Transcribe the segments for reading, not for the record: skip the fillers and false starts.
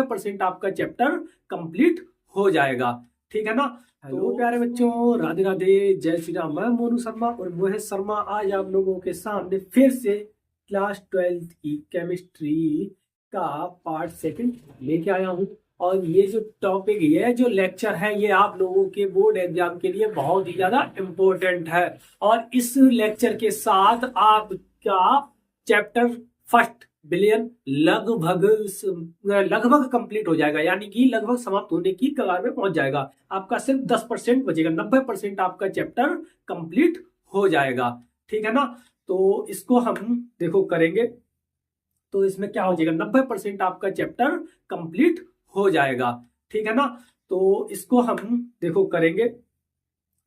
90% आपका chapter complete हो जाएगा। ठीक है ना। हेलो प्यारे बच्चों, राधे राधे, जय श्री राम। मैं मोनू शर्मा और मोहित शर्मा आज आप लोगों के सामने फिर से क्लास 12th की केमिस्ट्री का पार्ट सेकंड लेके आया हूँ। और ये जो टॉपिक, ये जो लेक्चर है, ये आप लोगों के बोर्ड एग्जाम के लिए बहुत ही ज्यादा इम्पोर्टेंट है। और इस लेक्चर के साथ आपका चैप्टर फर्स्ट बिलियन लगभग लगभग कंप्लीट हो जाएगा, यानी कि लगभग समाप्त होने की कगार में पहुंच जाएगा। आपका सिर्फ 10% बचेगा, 90% आपका चैप्टर कंप्लीट हो जाएगा। ठीक है ना। तो इसको हम देखो करेंगे, तो इसमें क्या हो जाएगा, 90% आपका चैप्टर कंप्लीट हो जाएगा। ठीक है ना। तो इसको हम देखो करेंगे,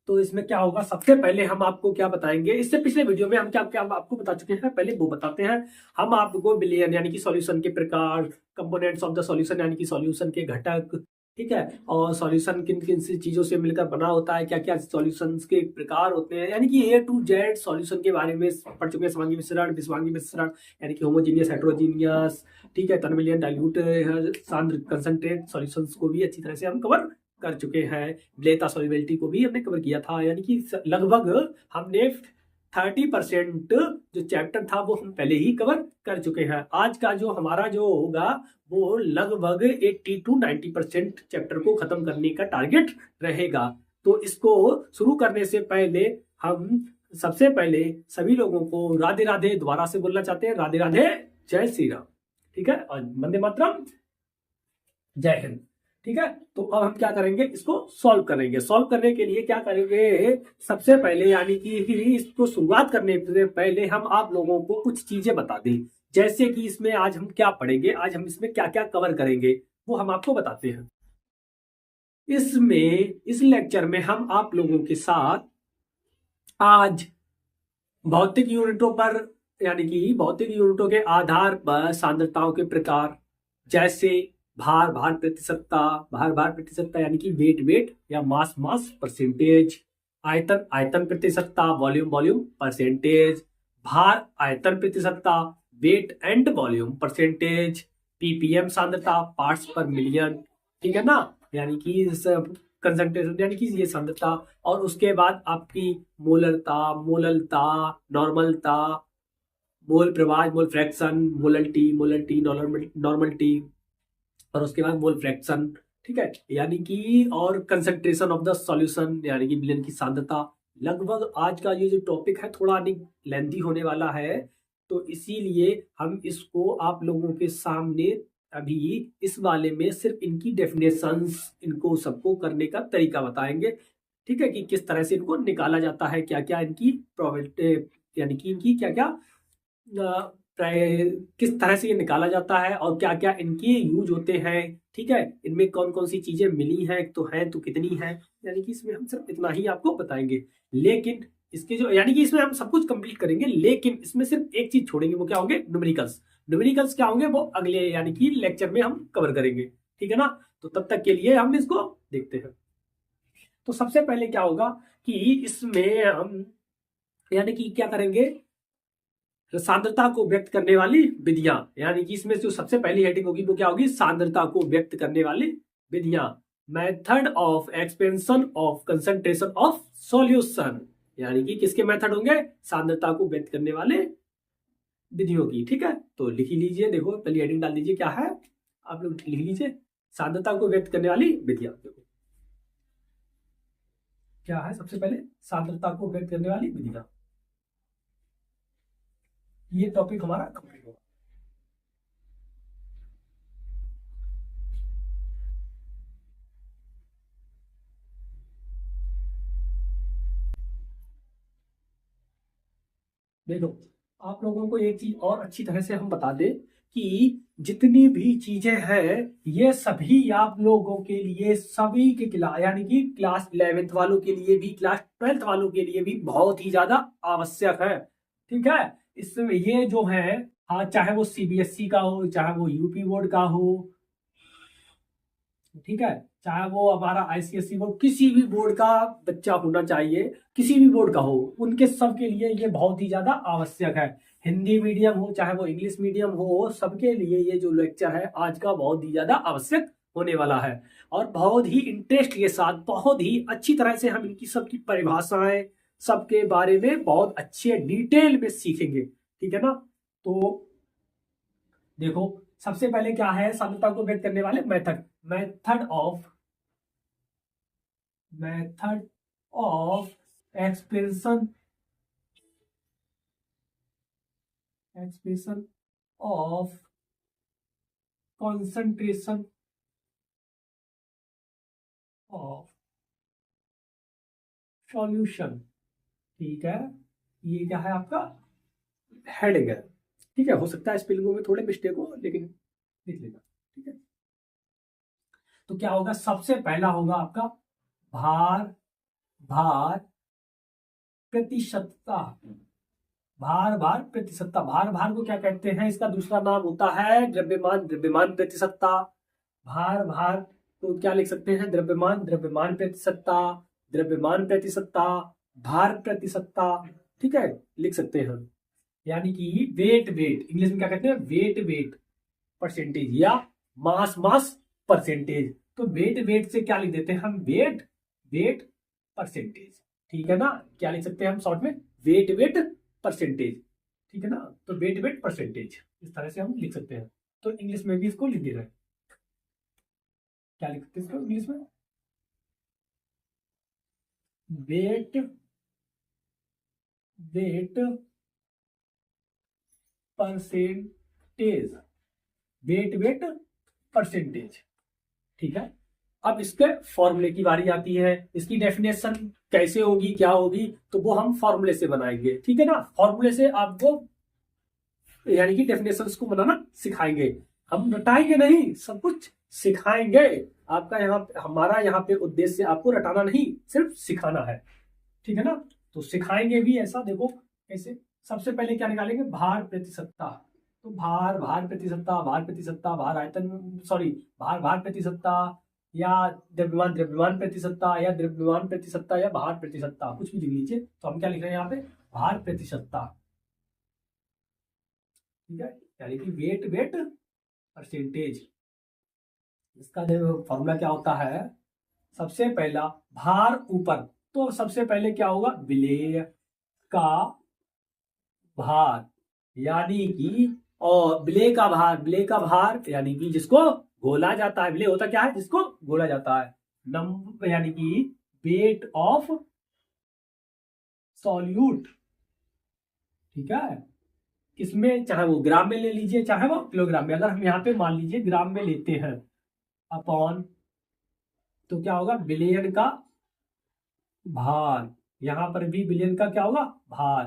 तो इसमें क्या होगा, सबसे पहले हम आपको क्या बताएंगे, इससे पिछले वीडियो में हम क्या क्या आपको बता चुके हैं, पहले वो बताते हैं। हम आपको बिलियन यानी कि सॉल्यूशन के प्रकार, कंपोनेंट्स ऑफ द सॉल्यूशन यानी कि सॉल्यूशन के घटक, ठीक है, और सॉल्यूशन किन किन सी चीजों से मिलकर बना होता है, क्या क्या सॉल्यूशंस के प्रकार होते हैं, यानी कि A to Z सॉल्यूशन के बारे में पढ़ चुके हैं। समांगी मिश्रण, विषमांगी मिश्रण, यानी कि होमोजीनियस, हेट्रोजीनियस, ठीक है, टर्मिलियन, डाइल्यूट, सांद्र, कंसंट्रेट सॉल्यूशंस को भी अच्छी तरह से हम कवर कर चुके हैं। ब्लेता सॉल्युबिलिटी को भी हमने कवर किया था, यानी कि लगभग हमने 30% जो चैप्टर था वो हम पहले ही कवर कर चुके हैं। आज का जो हमारा जो होगा वो लगभग 80 to 90% चैप्टर को खत्म करने का टारगेट रहेगा। तो इसको शुरू करने से पहले हम सबसे पहले सभी लोगों को राधे राधे दोबारा से बोलना चाहते हैं। राधे राधे, जय श्री राम। ठीक है, और वंदे मातरम, जय हिंद। ठीक है, तो अब हम क्या करेंगे, इसको सॉल्व करेंगे। सॉल्व करने के लिए क्या करेंगे, सबसे पहले यानी कि इसको शुरुआत करने से पहले हम आप लोगों को कुछ चीजें बता दें, जैसे कि इसमें आज हम क्या पढ़ेंगे, आज हम इसमें क्या क्या कवर करेंगे वो हम आपको बताते हैं। इसमें इस लेक्चर में हम आप लोगों के साथ आज भौतिक यूनिटों पर, यानी कि भौतिक यूनिटों के आधार पर सांद्रताओं के प्रकार, जैसे भार भार प्रतिशतता, भार भार प्रतिशतता यानी कि वेट या मास मास परसेंटेज, आयतन आयतन प्रतिशतता, वॉल्यूम वॉल्यूम परसेंटेज, भार आयतन प्रतिशतता, weight and volume percentage, PPM सांद्रता, पार्ट्स पर मिलियन, ठीक है ना, यानी कि कंसंट्रेशन यानी कि ये सांद्रता। और उसके बाद आपकी मोलरता, मोललता, नॉर्मलता, मोल प्रवाह, मोल फ्रैक्शन, मोलल्टी नॉर्मलिटी, और उसके बाद मोल फ्रैक्शन, ठीक है, यानी कि और कंसंट्रेशन ऑफ द सॉल्यूशन यानी कि विलयन की सांद्रता। लगभग आज का ये जो टॉपिक है थोड़ा लेंथी होने वाला है, तो इसीलिए हम इसको आप लोगों के सामने अभी इस वाले में सिर्फ इनकी डेफिनेशंस, इनको सबको करने का तरीका बताएंगे। ठीक है, कि किस तरह से इनको निकाला जाता है, क्या क्या इनकी प्रोबेबिलिटी यानी कि इनकी क्या क्या किस तरह से ये निकाला जाता है और क्या क्या इनके यूज होते हैं। ठीक है, इनमें कौन कौन सी चीजें मिली हैं, तो कितनी है, यानी कि इसमें हम सिर्फ इतना ही आपको बताएंगे। लेकिन इसके जो यानी कि इसमें हम सब कुछ कंप्लीट करेंगे, लेकिन इसमें सिर्फ एक चीज छोड़ेंगे, वो क्या होंगे, न्यूमेरिकल्स। न्यूमेरिकल्स क्या होंगे वो अगले यानी कि लेक्चर में हम कवर करेंगे। ठीक है ना। तो तब तक के लिए हम इसको देखते हैं। तो सबसे पहले क्या होगा कि इसमें हम यानी कि क्या करेंगे, सांद्रता को व्यक्त करने वाली विधियां, यानी कि इसमें जो सबसे पहली हेडिंग होगी वो क्या होगी, सांद्रता को व्यक्त करने वाली विधियां, method of expansion of concentration of solution, यानी कि किसके मेथड होंगे, सांद्रता को व्यक्त करने वाले विधियों की। ठीक है, तो लिख लीजिए, देखो पहली हेडिंग डाल दीजिए, क्या है आप लोग लिख लीजिए, सांद्रता को व्यक्त करने वाली विधियां। देखो क्या है, सबसे पहले सांद्रता को व्यक्त करने वाली विधियां, ये टॉपिक हमारा कंप्लीट होगा। देखो आप लोगों को एक चीज और अच्छी तरह से हम बता दें कि जितनी भी चीजें हैं ये सभी आप लोगों के लिए, सभी के क्लास यानी कि क्लास 11th वालों के लिए भी, क्लास 12th वालों के लिए भी बहुत ही ज्यादा आवश्यक है। ठीक है, इसमें ये जो है, हाँ, चाहे वो सीबीएसई का हो, चाहे वो यूपी बोर्ड का हो, ठीक है, चाहे वो हमारा आईसीएसई बोर्ड, किसी भी बोर्ड का बच्चा होना चाहिए, किसी भी बोर्ड का हो, उनके सब के लिए ये बहुत ही ज्यादा आवश्यक है। हिंदी मीडियम हो चाहे वो इंग्लिश मीडियम हो, सबके लिए ये जो लेक्चर है आज का बहुत ही ज्यादा आवश्यक होने वाला है। और बहुत ही इंटरेस्ट के साथ बहुत ही अच्छी तरह से हम इनकी सबकी परिभाषाएं सबके बारे में बहुत अच्छे डिटेल में सीखेंगे, ठीक है ना। तो देखो सबसे पहले क्या है, साम्यता को व्यक्त करने वाले method, method of expression of concentration of solution, ठीक है। ये क्या है आपका हेडिंग है, ठीक है। हो सकता है स्पेलिंग में थोड़े मिस्टेक हो लेकिन लिख लेना, ठीक है। तो क्या होगा, सबसे पहला होगा आपका भार प्रतिशतता, भार को क्या कहते हैं, इसका दूसरा नाम होता है द्रव्यमान प्रतिशतता। भार तो क्या लिख सकते हैं, द्रव्यमान प्रतिशतता, भार प्रतिशतता, ठीक है, लिख सकते हैं। यानी कि वेट इंग्लिश में क्या कहते हैं, वेट परसेंटेज या मास परसेंटेज। तो वेट से क्या लिख देते हैं हम, वेट परसेंटेज, ठीक है ना। क्या लिख सकते हैं हम शॉर्ट में, वेट परसेंटेज, ठीक है ना। तो वेट परसेंटेज इस तरह से हम लिख सकते हैं। तो इंग्लिश में भी इसको लिख दे रहे हैं, क्या लिख सकते हैं इसको इंग्लिश में, वेट परसेंटेज, ठीक है। अब इसके फॉर्मूले की बारी आती है, इसकी डेफिनेशन कैसे होगी क्या होगी, तो वो हम फॉर्मूले से बनाएंगे, ठीक है ना। फॉर्मूले से आपको यानी कि डेफिनेशंस को बनाना सिखाएंगे, हम रटाएंगे नहीं, सब कुछ सिखाएंगे। आपका हमारा यहाँ पे उद्देश्य आपको रटाना नहीं, सिर्फ सिखाना है, ठीक है ना। तो सिखाएंगे भी ऐसा, देखो कैसे। सबसे पहले क्या निकालेंगे, भार प्रतिशतता। तो भार प्रतिशतता, भार प्रतिशतता या द्रव्यमान प्रतिशतता या भार प्रतिशतता, कुछ भी लिख लीजिए। तो हम क्या लिख रहे हैं यहाँ पे, भार प्रतिशतता, ठीक है, यानी कि वेट परसेंटेज। इसका फॉर्मूला क्या होता है, सबसे पहला भार ऊपर, तो सबसे पहले क्या होगा, विलेय का भार, यानी कि और विलेय का भार यानी कि जिसको घोला जाता है, विलेय होता क्या है, जिसको घोला जाता है। नंबर यानी कि वेट ऑफ सॉल्यूट, ठीक है। इसमें चाहे वो ग्राम में ले लीजिए चाहे वो किलोग्राम में, अगर हम यहाँ पे मान लीजिए ग्राम में लेते हैं, अपॉन, तो क्या होगा, बिलियन का भार, यहां पर भी बिलियन का क्या होगा, भार,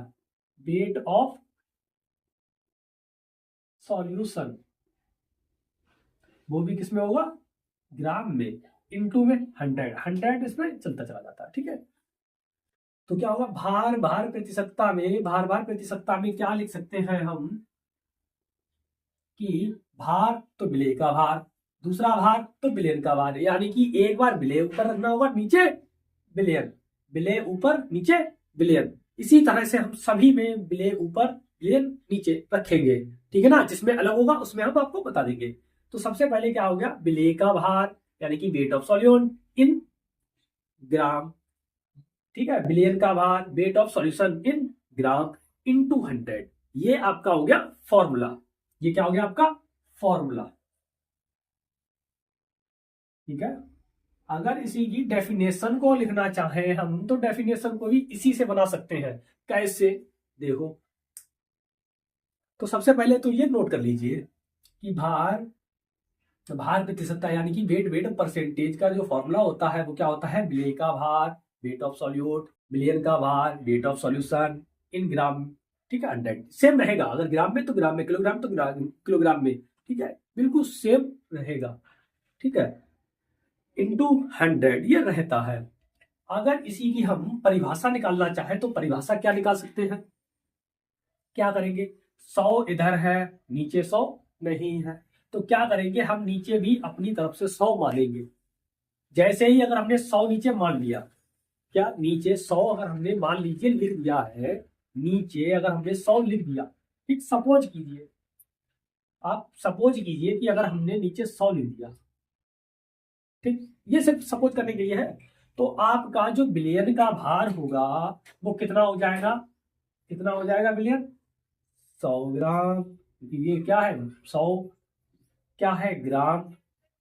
वेट ऑफ सॉल्यूशन, वो भी किसमें होगा, ग्राम में, इनटू में 100 इसमें चलता चला जाता है, ठीक है। तो क्या होगा, भार प्रतिशतता में क्या लिख सकते हैं हम, कि भार तो विलेय का भार, दूसरा भार तो बिलियन का भार, यानी कि एक बार विलेय ऊपर रखना होगा, नीचे बिलियन, विलेय ऊपर नीचे बिलियन। इसी तरह से हम सभी में विलेय ऊपर बिलियन नीचे रखेंगे, ठीक है ना। जिसमें अलग होगा उसमें हम आपको बता देंगे। तो सबसे पहले क्या हो गया, विलेय का भार यानी कि वेट ऑफ सॉल्यूशन इन ग्राम, ठीक है, बिलियन का भार weight of solution in gram into 100, ये आपका हो गया फॉर्मूला। ये क्या हो गया आपका फॉर्मूला, ठीक है। अगर इसी की डेफिनेशन को लिखना चाहें हम, तो डेफिनेशन को भी इसी से बना सकते हैं। कैसे, देखो, तो सबसे पहले तो ये नोट कर लीजिए कि भार प्रतिशतता यानी कि वेट परसेंटेज का जो फॉर्मूला होता है वो क्या होता है, विलेय का भार वेट ऑफ सॉल्यूट, बिलियन का भार वेट ऑफ सॉल्यूशन इन ग्राम, ठीक है। 100 सेम रहेगा, अगर ग्राम में तो ग्राम में, किलोग्राम तो किलोग्राम में, ठीक है, बिल्कुल सेम रहेगा, ठीक है, इंटू 100 ये रहता है। अगर इसी की हम परिभाषा निकालना चाहें तो परिभाषा क्या निकाल सकते हैं, क्या करेंगे, 100 इधर है, नीचे 100 नहीं है, तो क्या करेंगे, हम नीचे भी अपनी तरफ से 100 मानेंगे। जैसे ही अगर हमने 100 नीचे मान लिया, क्या नीचे 100 अगर हमने मान लीजिए लिख दिया है, नीचे अगर हमने 100 लिख दिया, ठीक, सपोज कीजिए, आप सपोज कीजिए कि अगर हमने नीचे 100 ले लिया, ठीक, ये सिर्फ सपोज करने के लिए है, तो आपका जो बिलियन का भार होगा वो कितना हो जाएगा, कितना हो जाएगा बिलियन, 100 ग्राम। ये क्या है, 100 क्या है ग्राम,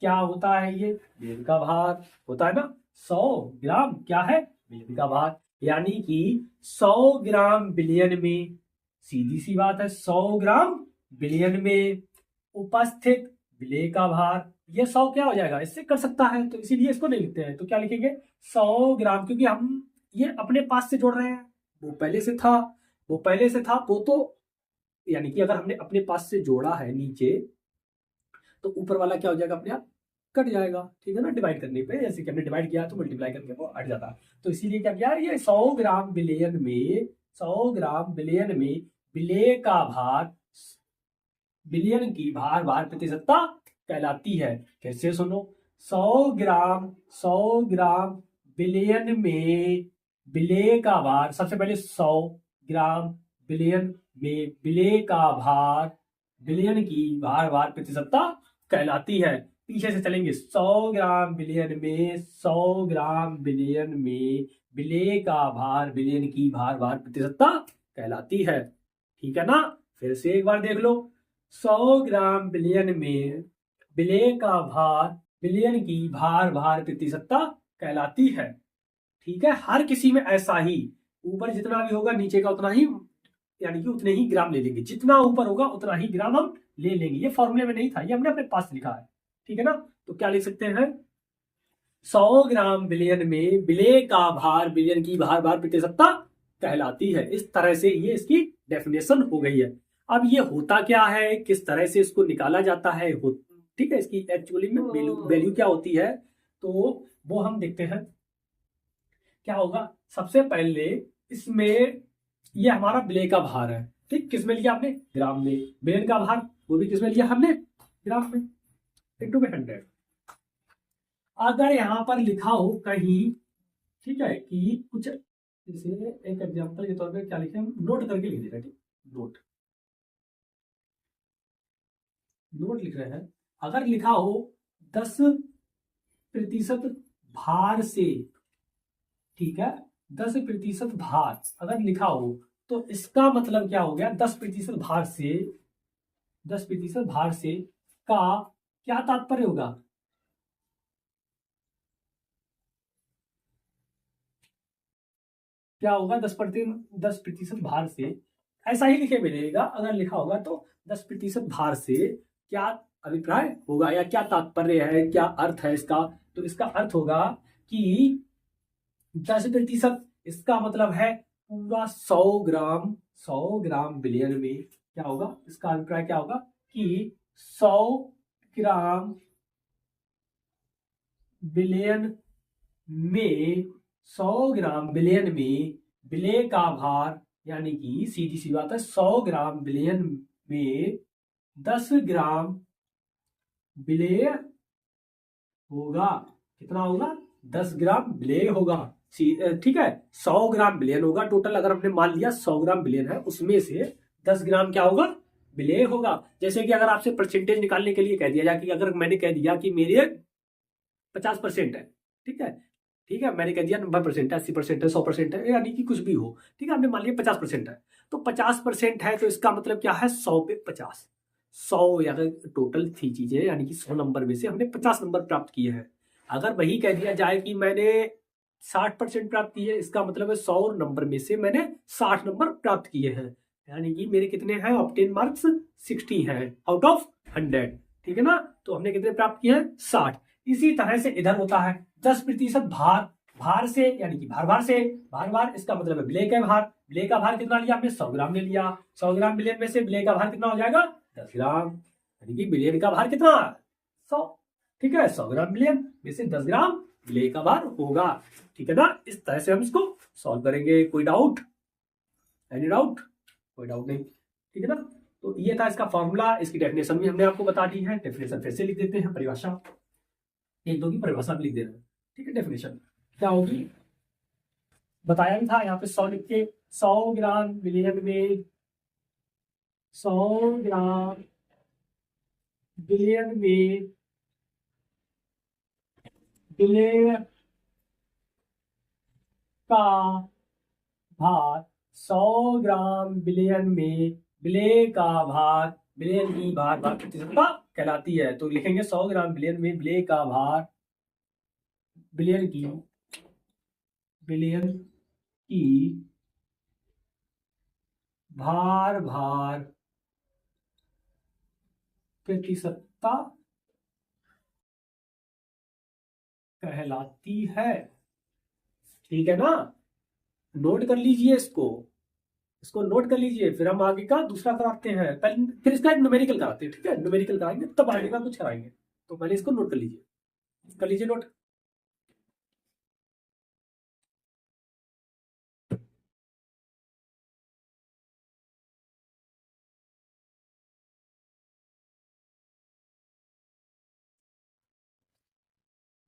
क्या होता है ये, बिलियन का भार होता है ना, 100 ग्राम क्या है, बिलियन का भार। यानी कि 100 ग्राम बिलियन में, सीधी सी बात है, 100 ग्राम बिलियन में उपस्थित विलेय का भार, ये 100 क्या हो जाएगा, इससे कर सकता है, तो इसीलिए इसको नहीं लिखते हैं, तो क्या लिखेंगे, 100 ग्राम, क्योंकि हम ये अपने पास से जोड़ रहे हैं, वो पहले से था, वो पहले से था, वो तो यानी कि अगर हमने अपने पास से जोड़ा है नीचे, तो ऊपर वाला क्या हो जाएगा, अपने आप कट जाएगा, ठीक है ना, डिवाइड करने पे, जैसे कि हमने डिवाइड किया तो मल्टीप्लाई करके वो हट जाता है, तो इसीलिए क्या किया, ये 100 ग्राम बिलियन में, 100 ग्राम बिलियन में विलेय का भार, बिलियन की भार भार प्रतिशतता कहलाती है। फिर से सुनो, 100 ग्राम, 100 ग्राम बिलियन में विलेय का भार, सबसे पहले 100 ग्राम बिलियन में विलेय का भार, बिलियन की भार भार प्रतिशतता कहलाती है। पीछे से चलेंगे, 100 ग्राम बिलियन में, 100 ग्राम बिलियन में विलेय का भार, बिलियन की भार भार प्रतिशतता कहलाती है, ठीक है ना। फिर से एक बार देख लो, 100 ग्राम बिलियन में विलेय का भार, बिलियन की भार भार प्रतिशतता कहलाती है, ठीक है। हर किसी में ऐसा ही, ऊपर जितना भी होगा नीचे का उतना ही, यानी कि उतने ही ग्राम ले लेंगे, जितना ऊपर होगा उतना ही ग्राम हम ले लेंगे। ये फॉर्मूले में नहीं था, ये हमने अपने पास लिखा है, ठीक है ना। तो क्या लिख सकते हैं, 100 ग्राम बिलियन में विलेय का भार, बिलियन की भार भार प्रतिशतता कहलाती है। इस तरह से ये इसकी डेफिनेशन हो गई है। अब ये होता क्या है, किस तरह से इसको निकाला जाता है, ठीक है, इसकी एक्चुअली में वैल्यू क्या होती है, तो वो हम देखते हैं। क्या होगा, सबसे पहले इसमें ये हमारा विलेय का भार है, ठीक, किसमें लिया आपने, ग्राम में, बिलियन का भार वो भी किसमें लिया हमने, ग्राम में, इंटू में 100। अगर यहां पर लिखा हो कहीं, ठीक है, कि कुछ, जैसे एक एग्जांपल के तौर पे क्या लिखे, हम नोट करके लिख दे रहे हैं, ठीक, नोट, नोट लिख रहे हैं। अगर लिखा हो 10% भार से, ठीक है, 10% भार अगर लिखा हो, तो इसका मतलब क्या हो गया, 10% भार से, 10% भार से का क्या तात्पर्य होगा, क्या होगा, 10% भार से, ऐसा ही लिखे मिलेगा, अगर लिखा होगा तो 10% भार से क्या अभिप्राय होगा, या क्या तात्पर्य है, क्या अर्थ है इसका, तो इसका अर्थ होगा कि 10%, इसका मतलब है पूरा 100 ग्राम, 100 ग्राम बिलियन में क्या होगा, इसका अभिप्राय क्या होगा कि 100 ग्राम बिलियन में, 100 ग्राम बिलियन में विलेय का भार, यानी कि सीधी सी बात है, 100 ग्राम बिलियन में 10 ग्राम विलेय होगा, कितना होगा, 10 ग्राम विलेय होगा, ठीक है। 100 ग्राम बिलियन होगा टोटल, अगर हमने मान लिया 100 ग्राम बिलियन है, उसमें से 10 ग्राम क्या होगा, विलेय होगा। जैसे कि अगर आपसे परसेंटेज निकालने के लिए कह दिया जाए, कि अगर मैंने कह दिया कि मेरे 50% है, ठीक है, ठीक है, मैंने कह दिया 90% है, 80% है, 100% है, यानी कि कुछ भी हो, ठीक है, हमने मान लिया 50% है, तो 50% है, तो इसका मतलब क्या है, 100 पे 50, 100 या टोटल थी चीजें, यानी कि 100 नंबर में से हमने 50 नंबर प्राप्त किए हैं। अगर वही कह दिया जाए कि मैंने 60% प्राप्त किए, इसका मतलब है 100 नंबर में से मैंने 60 नंबर प्राप्त किए हैं, यानी कि मेरे कितने हैं, ऑब्टेन मार्क्स 60 हैं आउट ऑफ 100, ठीक है ना। तो हमने कितने प्राप्त किए हैं, 60। इसी तरह से इधर होता है 10% भार, भार से यानी कि भार भार से, भार भार इसका मतलब है विलेय का भार, विलेय का भार कितना लिया हमने, 100 ग्राम ले लिया, 100 ग्राम बिलियन में से विलेय का भार कितना हो जाएगा, 10 ग्राम, यानी कि बिलियन का भार कितना, 100, ठीक है, 100 ग्राम बिलियन में से 10 ग्राम विलेय का भार होगा, ठीक है ना। इस तरह से हम इसको सॉल्व करेंगे। कोई डाउट, एनी डाउट, कोई डाउट नहीं, ठीक है ना। तो ये था इसका फॉर्मूला, इसकी डेफिनेशन भी हमने आपको बता दी है, डेफिनेशन फिर से लिख देते हैं, परिभाषा एक दो की परिभाषा भी लिख दे रहे हैं, ठीक है। डेफिनेशन क्या होगी, बताया भी था यहाँ पे 100 लिख के, 100 ग्राम बिलियन में 100 ग्राम बिलियन में विलेय का भार, 100 ग्राम बिलियन में विलेय का भार, बिलियन की भार प्रतिशतता कहलाती है। तो लिखेंगे 100 ग्राम बिलियन में विलेय का भार, बिलियन की भार प्रतिशतता कहलाती है। ठीक है ना, नोट कर लीजिए इसको नोट कर लीजिए, फिर हम आगे का दूसरा कराते हैं। पहले फिर इसका एक न्यूमेरिकल कराते हैं, ठीक है, न्यूमेरिकल कराएंगे तब आगे का कुछ कराएंगे। तो पहले इसको नोट कर लीजिए नोट।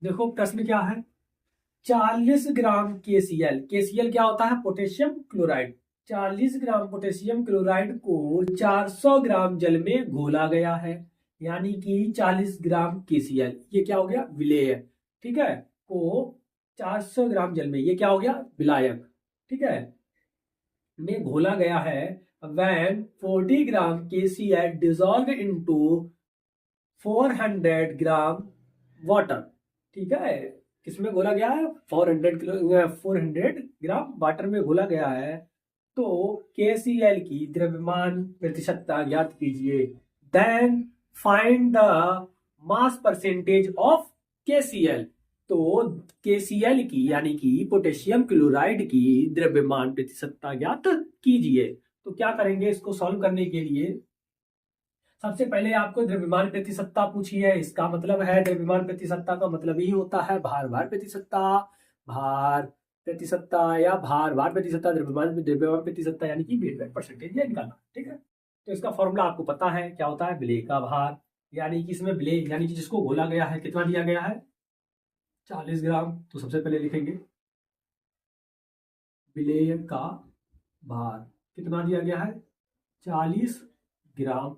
देखो प्रश्न क्या है, 40 ग्राम KCl, KCl क्या होता है, potassium chloride. 40 gram potassium chloride को 400 ग्राम जल में घोला गया है, यानी कि 40 ग्राम KCl, ये क्या हो गया, विलेय। ठीक है, को 400 ग्राम जल में, ये क्या हो गया, विलायक। ठीक है, में घोला गया है। when 40 gram KCl dissolved into 400 gram water. ठीक है, किसमें घोला गया है, 400 ग्राम वाटर में घोला गया है। तो KCl की द्रव्यमान प्रतिशतता ज्ञात कीजिए। Then find the mass percentage of KCl। तो KCl की यानी कि पोटेशियम क्लोराइड की द्रव्यमान प्रतिशतता ज्ञात कीजिए। तो क्या करेंगे, इसको सॉल्व करने के लिए सबसे पहले आपको द्रव्यमान प्रतिशतता पूछी है। इसका मतलब है, द्रव्यमान प्रतिशतता का मतलब ही होता है भार प्रतिशतता, भार प्रतिशतता या भार प्रतिशतता, द्रव्यमान प्रतिशतता यानी कि वेट परसेंटेज, ये निकालना। ठीक है, तो इसका फॉर्मूला आपको पता है क्या होता है, विलेय का भार, यानी कि इसमें विलेय यानी कि जिसको घोला गया है कितना दिया गया है, 40 ग्राम। तो सबसे पहले लिखेंगे विलेय का भार कितना दिया गया है, 40 ग्राम,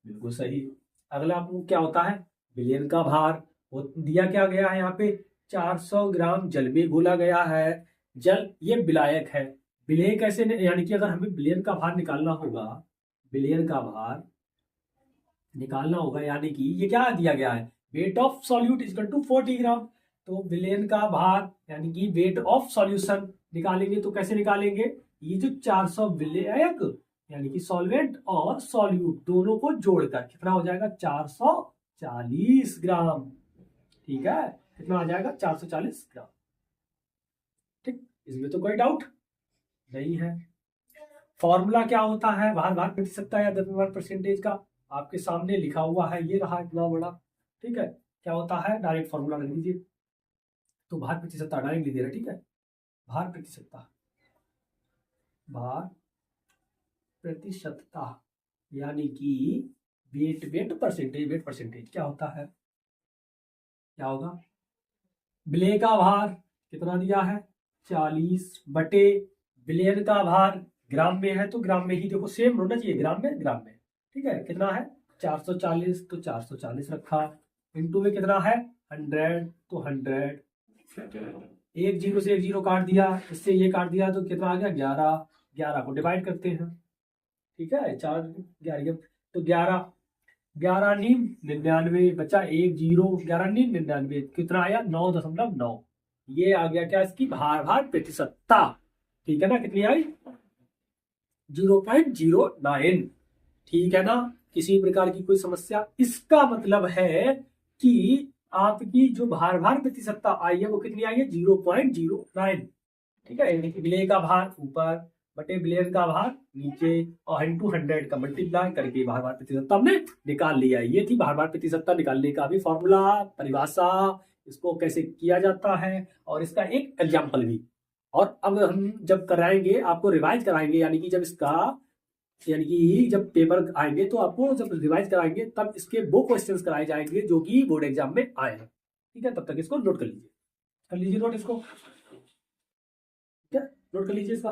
बिल्कुल सही। अगला आपको क्या होता है, विलेय का भार, वो दिया क्या गया है यहाँ पे, 400 ग्राम जल में घोला गया है। जल ये विलायक है, विलेय कैसे यानी कि अगर हमें विलेय का भार निकालना होगा, विलेय का भार निकालना होगा, यानी कि ये क्या दिया गया है, weight of solute equal to 40 gram. तो विलेय का भार यानी कि वेट ऑफ सॉल्यूशन निकालेंगे, तो कैसे निकालेंगे, ये जो 400 विलेयक यानी कि सॉल्वेंट और सॉल्यूट दोनों को जोड़कर कितना हो जाएगा, 440 ग्राम। ठीक है, कितना आ जाएगा, 440 ग्राम। ठीक, इसमें तो कोई डाउट नहीं है। फॉर्मूला क्या होता है भार प्रतिशतता या द्रव्यमान परसेंटेज का, आपके सामने लिखा हुआ है, ये रहा इतना बड़ा। ठीक है, क्या होता है, डायरेक्ट फॉर्मूला लिख लीजिए। तो भार प्रतिशतता डायरेक्ट लिख दे रहा, ठीक है, भार प्रतिशतता, भार प्रतिशतता यानी कि वेट परसेंटेज क्या होता है, क्या होगा, विलेय का भार कितना दिया है, 40 बटे विलेय का भार ग्राम में है, तो ग्राम में ही देखो सेम होना चाहिए, ग्राम में। ठीक है, कितना है, 440, तो 440 रखा, इंटू में कितना है, 100, तो 100, एक जीरो से एक जीरो काट दिया, इससे ये काट दिया, तो कितना आ गया, 11, 11 को डिवाइड करते हैं। ठीक है, 4 11, तो 11, 11 नीम 99 बचा, एक जीरो, 11 नीम 99, कितना आया, 9.9। ये आ गया क्या, इसकी भार प्रतिशतता। ठीक है ना, कितनी आई, 0.09। ठीक है ना, किसी प्रकार की कोई समस्या, इसका मतलब है कि आपकी जो भार प्रतिशतता आई है वो कितनी आई है, 0.09। ठीक है, विलेय का भार ऊपर बटे विलेय का भार नीचे, और इंटू 100 का मल्टीप्लाई करके भार प्रतिशतता हमने निकाल लिया। ये थी भार प्रतिशतता निकालने का भी फॉर्मूला, परिभाषा, इसको कैसे किया जाता है, और इसका एक एग्जाम्पल भी। और अब हम जब कराएंगे आपको रिवाइज कराएंगे, यानी कि जब पेपर आएंगे तो आपको जब रिवाइज कराएंगे तब इसके वो क्वेश्चंस कराए जाएंगे जो कि बोर्ड एग्जाम में आए हैं। ठीक है, तब तक इसको नोट कर लीजिए नोट इसको, ठीक है, नोट कर लीजिए इसका।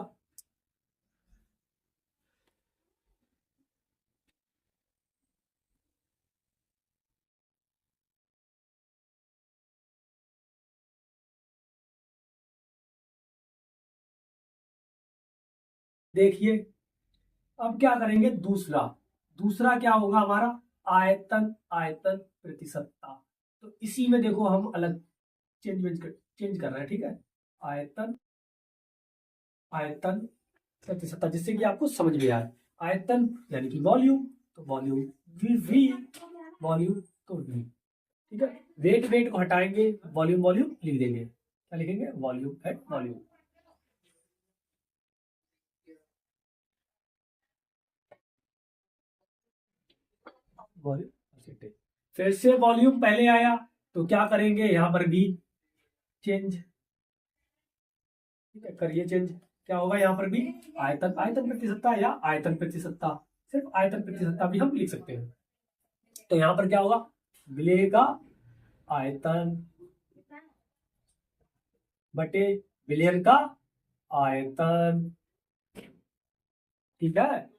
देखिए अब क्या करेंगे, दूसरा दूसरा क्या होगा हमारा, आयतन आयतन प्रतिशतता। तो इसी में देखो हम अलग चेंज कर रहे हैं, ठीक है, आयतन आयतन प्रतिशतता, जिससे कि आपको समझ में आए। आयतन यानी कि वॉल्यूम, तो वॉल्यूम वी वॉल्यूम तो वी, ठीक है। वेट को हटाएंगे, वॉल्यूम वॉल्यूम लिख देंगे, क्या लिखेंगे, वॉल्यूम है वॉल्यूम। वॉल्यूम परसेंटेज, फिर से वॉल्यूम पहले आया तो क्या करेंगे, यहां पर भी चेंज, ठीक है, करिए चेंज। क्या होगा यहाँ पर भी, आयतन आयतन प्रतिशतता या आयतन प्रतिशतता, सिर्फ आयतन प्रतिशतता भी हम लिख सकते हैं। तो यहाँ पर क्या होगा, विलेय का आयतन बटे विलयन का आयतन, ठीक है।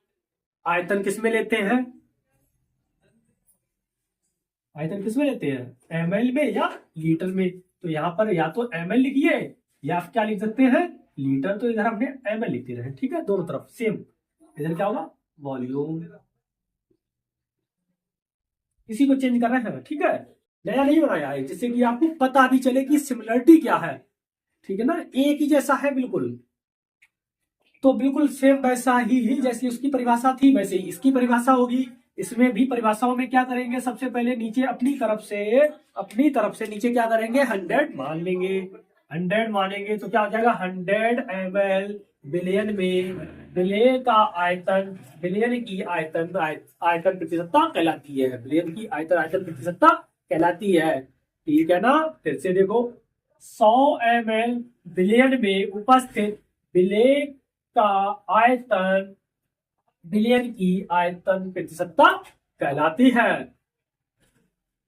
आयतन किस में लेते हैं, आयतन किस में लेते हैं, ml में या लीटर में। तो यहाँ पर या तो ml लिखिए या आप क्या लिख सकते हैं, लीटर। तो इधर हमने ml लिख दिया है, ठीक है, दोनों तरफ सेम। इधर क्या होगा, वॉल्यूम, इसी को चेंज कर रहे हैं, ठीक है, नया नहीं बनाया है, जिससे कि आपको पता भी चले कि सिमिलरिटी क्या है, ठीक है ना, एक ही जैसा है बिल्कुल। तो बिल्कुल सेम वैसा ही जैसी उसकी परिभाषा थी वैसे ही इसकी परिभाषा होगी। इसमें भी परिभाषाओं में क्या करेंगे, सबसे पहले नीचे अपनी तरफ से नीचे क्या करेंगे, 100 मान लेंगे। 100 मानेंगे तो क्या हो जाएगा, 100 ml बिलियन में विलेय का आयतन, बिलियन की आयतन आयतन प्रतिशतता कहलाती है, बिलियन की आयतन आयतन प्रतिशतता कहलाती है, ठीक है ना। फिर से देखो, 100 ml बिलियन में उपस्थित विलेय का आयतन बिलियन की आयतन प्रतिशतता कहलाती है।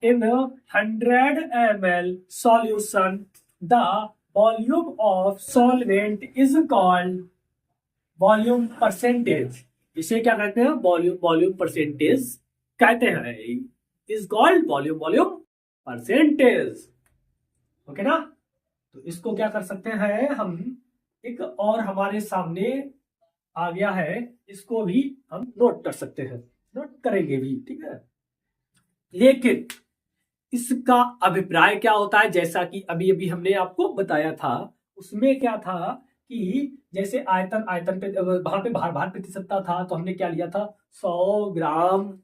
इन 100 ml solution the volume of solvent is called volume percentage. इसे क्या कहते हैं, वॉल्यूम परसेंटेज कहते हैं, is called volume percentage, okay ना। तो इसको क्या कर सकते हैं हम, एक और हमारे सामने आ गया है, इसको भी हम नोट कर सकते हैं, नोट करेंगे भी, ठीक है। लेकिन इसका अभिप्राय क्या होता है, जैसा कि अभी अभी हमने आपको बताया था, उसमें क्या था कि जैसे आयतन आयतन पे वहां पे भार भार प्रतिशतता था, तो हमने क्या लिया था, 100 ग्राम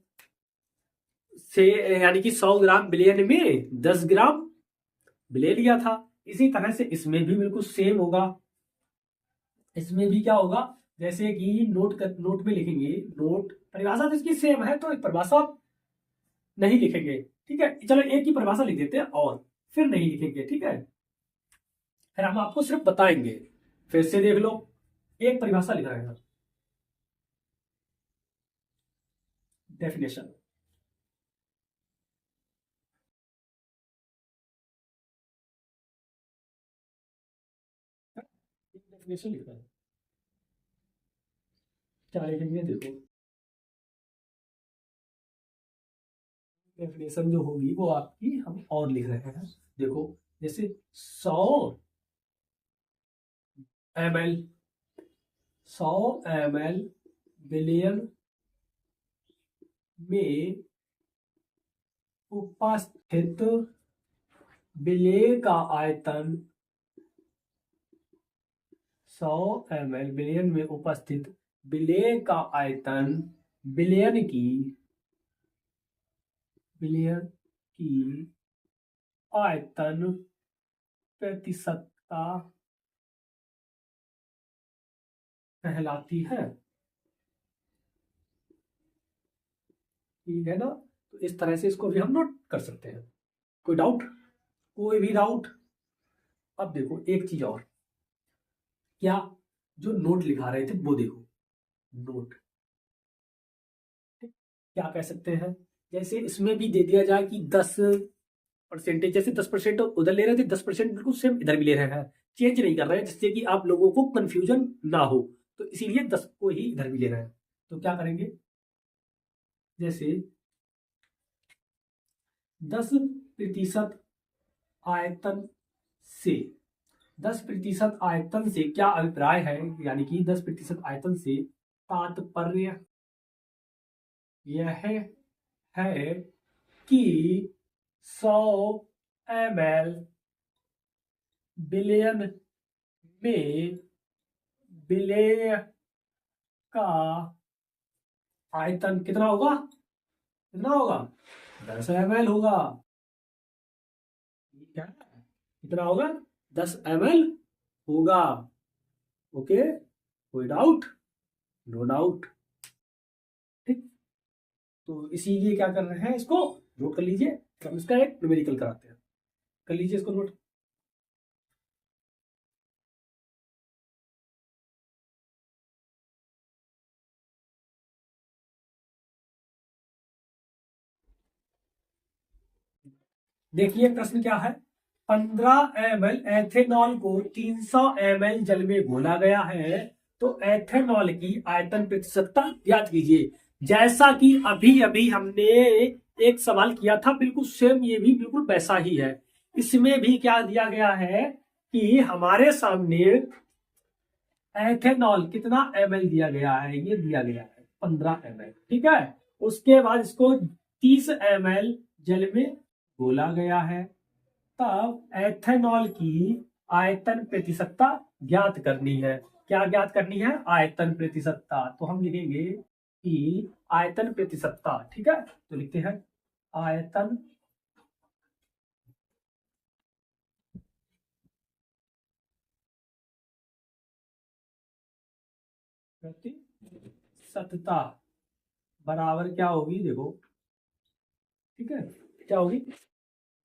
से, यानी कि 100 ग्राम बिलियन में 10 ग्राम ले लिया था। इसी तरह से इसमें भी बिल्कुल सेम होगा। इसमें भी क्या होगा, जैसे कि नोट में लिखेंगे, नोट परिभाषा तो इसकी सेम है, तो परिभाषा नहीं लिखेंगे, ठीक है। चलो एक की परिभाषा लिख देते हैं और फिर नहीं लिखेंगे, ठीक है, फिर हम आपको सिर्फ बताएंगे। फिर से देख लो, एक परिभाषा लिख रहे हैं, डेफिनेशन, डेफिनेशन लिख रहे हैं, क्या लिखेंगे देखो, डेफिनेशन जो होगी वो आपकी हम और लिख रहे हैं, देखो, जैसे 100 ml 100 ml बिलियन में उपस्थित विलेय का आयतन, 100 ml बिलियन में उपस्थित विलेय का आयतन बिलियन की आयतन प्रतिशतता कहलाती है, ठीक है ना। तो इस तरह से इसको भी हम नोट कर सकते हैं। कोई डाउट, कोई भी डाउट। अब देखो एक चीज और, क्या जो नोट लिखा रहे थे वो देखो, नोट, ठीक? क्या कह सकते हैं, जैसे इसमें भी दे दिया जाए कि 10%, जैसे 10% उधर ले रहे थे, 10% बिल्कुल सेम इधर भी ले रहे हैं, चेंज नहीं कर रहे हैं, जिससे कि आप लोगों को कंफ्यूजन ना हो, तो इसीलिए 10 को ही इधर भी ले रहे हैं। तो क्या करेंगे, जैसे 10% आयतन से 10% आयतन से क्या अभिप्राय है, यानी कि 10% आयतन से तात्पर्य यह है कि 100 ml विलयन में विलेय का आयतन कितना होगा, 10 ml होगा। ठीक है, कितना होगा, 10 ml होगा। ओके, कोई डाउट? No doubt. ठीक, तो इसीलिए क्या कर रहे हैं, इसको नोट कर लीजिए। हम इसका एक न्यूमेरिकल कराते हैं, कर लीजिए इसको नोट। देखिए प्रश्न क्या है, 15 ml एथेनॉल को 300 ml जल में घोला गया है, तो एथेनॉल की आयतन प्रतिशतता ज्ञात कीजिए। जैसा कि अभी अभी हमने एक सवाल किया था, बिल्कुल सेम ये भी बिल्कुल वैसा ही है। इसमें भी क्या दिया गया है कि हमारे सामने एथेनॉल कितना ml दिया गया है, ये दिया गया है 15 ml। ठीक है, उसके बाद इसको 30 ml जल में घोला गया है, तब एथेनॉल की आयतन प्रतिशतता ज्ञात करनी है। क्या ज्ञात करनी है, आयतन प्रतिशतता। तो हम लिखेंगे कि आयतन प्रतिशतता, ठीक है, तो लिखते हैं आयतन प्रतिशतता बराबर क्या होगी, देखो, ठीक है, क्या होगी,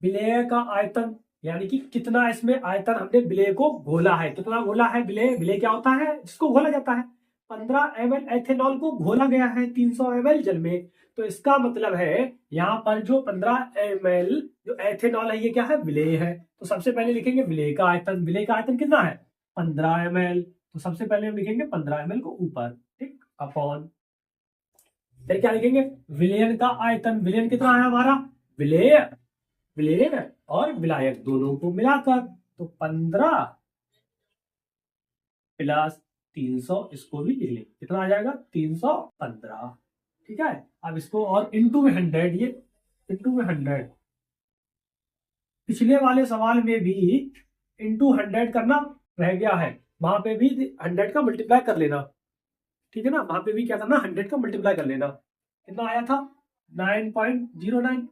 विलेय का आयतन, यानी कि कितना इसमें आयतन हमने विलेय को घोला है, कितना घोला है विलेय। विलेय क्या होता है, जिसको घोला जाता है। 15 ml एथेनॉल को घोला गया है 300 ml जल में, तो इसका मतलब है यहाँ पर जो 15 ml जो एथेनॉल है, ये क्या है, विलेय है। तो सबसे पहले लिखेंगे विलेय का आयतन। विलेय का आयतन कितना है, 15 ml। तो सबसे पहले हम लिखेंगे 15 ml को ऊपर, ठीक, अपॉन, फिर क्या लिखेंगे, विलयन का आयतन। विलयन कितना है हमारा, विलेय, विलेय और विलायक दोनों को मिलाकर, तो 15 प्लस 300, इसको भी लिख लें, कितना आ जाएगा, 315। ठीक है, अब इसको और इंटू में 100, ये इंटू में 100। पिछले वाले सवाल में भी इंटू 100 करना रह गया है, वहां पे भी 100 का मल्टीप्लाई कर लेना। ठीक है ना, वहां पे भी क्या करना, 100 का मल्टीप्लाई कर लेना। कितना आया था, 9.09।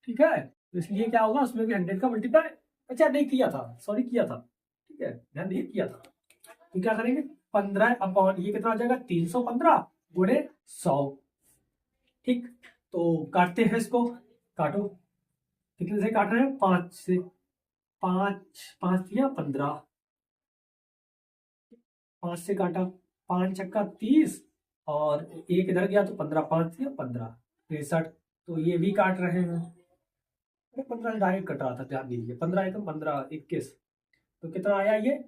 ठीक है, तो इसलिए क्या होगा, उसमें भी 100 का मल्टीप्लाई, अच्छा नहीं किया था, सॉरी किया था, ठीक है, ध्यान नहीं किया था। तो क्या करेंगे, 15 अपॉन ये कितना आ जाएगा, 315 गुणे 100। ठीक, तो काटते हैं इसको, काटो, कितने से काट रहे हैं, 5 से, 5 5 या 15, 5 से काटा, 5 छक्का 30, और एक इधर गया तो 15, 5 या 15, 63। तो ये भी काट रहे हैं, 15 डायरेक्ट कट रहा था, ध्यान दीजिए, 15 एकम 15, 21, तो कितना आया ये,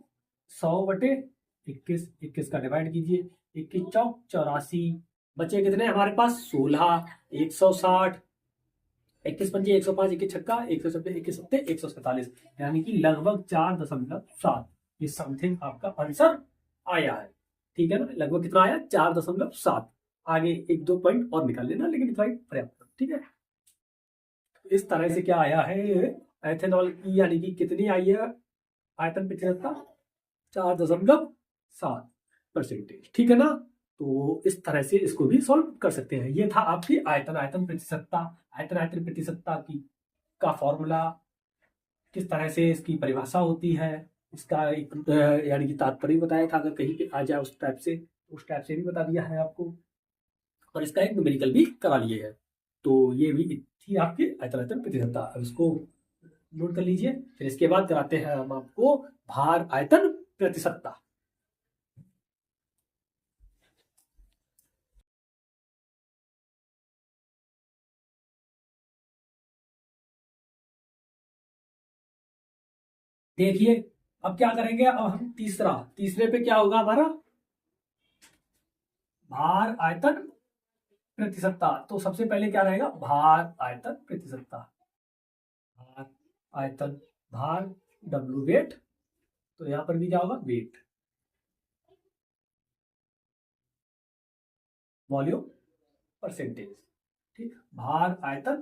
100/21, 21 का डिवाइड कीजिए, 21 चौक 84, बचे कितने हमारे पास, 16, 160, 21 पंजे 105, 21 छक्का 190, 21 सत्ते 147, यानी कि लगभग 4.7, ये समथिंग आपका आंसर आया है। ठीक है ना, लगभग कितना आया, 4.7। आगे एक दो पॉइंट और निकाल लेना, लेकिन इतना ही पर्याप्त। ठीक है, इस तरह से क्या आया है एथेनॉल की, यानी कि कितनी आई है आयतन प्रतिशतता, 4.7%। ठीक है ना, तो इस तरह से इसको भी सॉल्व कर सकते हैं। ये था आपकी आयतन प्रतिशतता। आयतन प्रतिशतता की का फॉर्मूला, किस तरह से इसकी परिभाषा होती है, इसका एक यानी कि तात्पर्य बताया था, अगर कहीं पे आ जाए उस टाइप से भी बता दिया है आपको, और इसका एक न्यूमेरिकल भी करा लिए है। तो ये भी थी आपकी आयतन प्रतिशतता। अब इसको नोट कर लीजिए, फिर इसके बाद कराते हैं हम आपको भार आयतन प्रतिशतता। देखिए अब क्या करेंगे, अब हम तीसरे पे क्या होगा हमारा, भार आयतन प्रतिशतता। तो सबसे पहले क्या रहेगा, भार आयतन प्रतिशतता, भार आयतन, भार W वेट तो यहाँ पर भी क्या होगा, वेट वॉल्यूम परसेंटेज, ठीक, भार आयतन